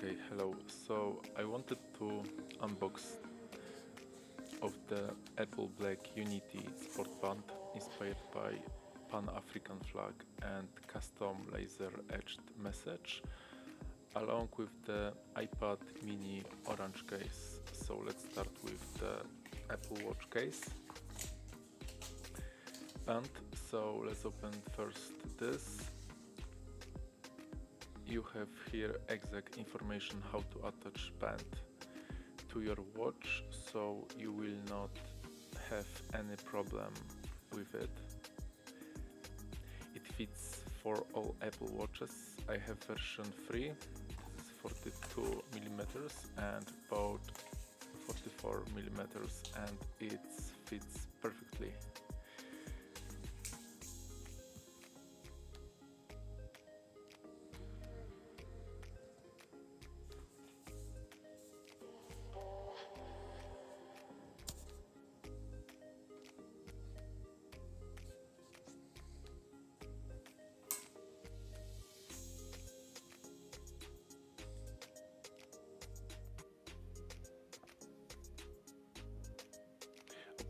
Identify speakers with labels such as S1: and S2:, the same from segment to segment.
S1: Okay, hello. So I wanted to unbox of the Apple Black Unity sport band inspired by Pan-African flag and custom laser etched message along with the iPad mini orange case. So let's start with the Apple Watch case. And so let's open first this. You have here exact information how to attach band to your watch, so you will not have any problem with it. It fits for all Apple watches. I have version 3, this is 42 millimeters and about 44 millimeters, and it fits perfectly.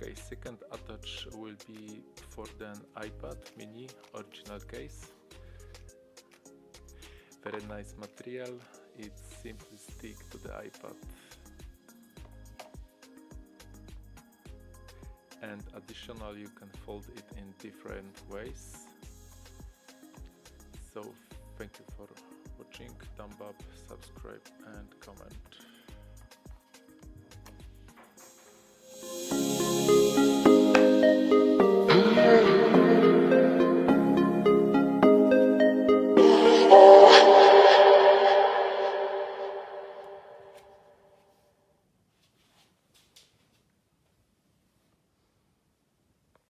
S1: Okay, second attach will be for the iPad mini original case. Very nice material, it simply stick to the iPad. And additionally you can fold it in different ways. So thank you for watching, thumb up, subscribe and comment.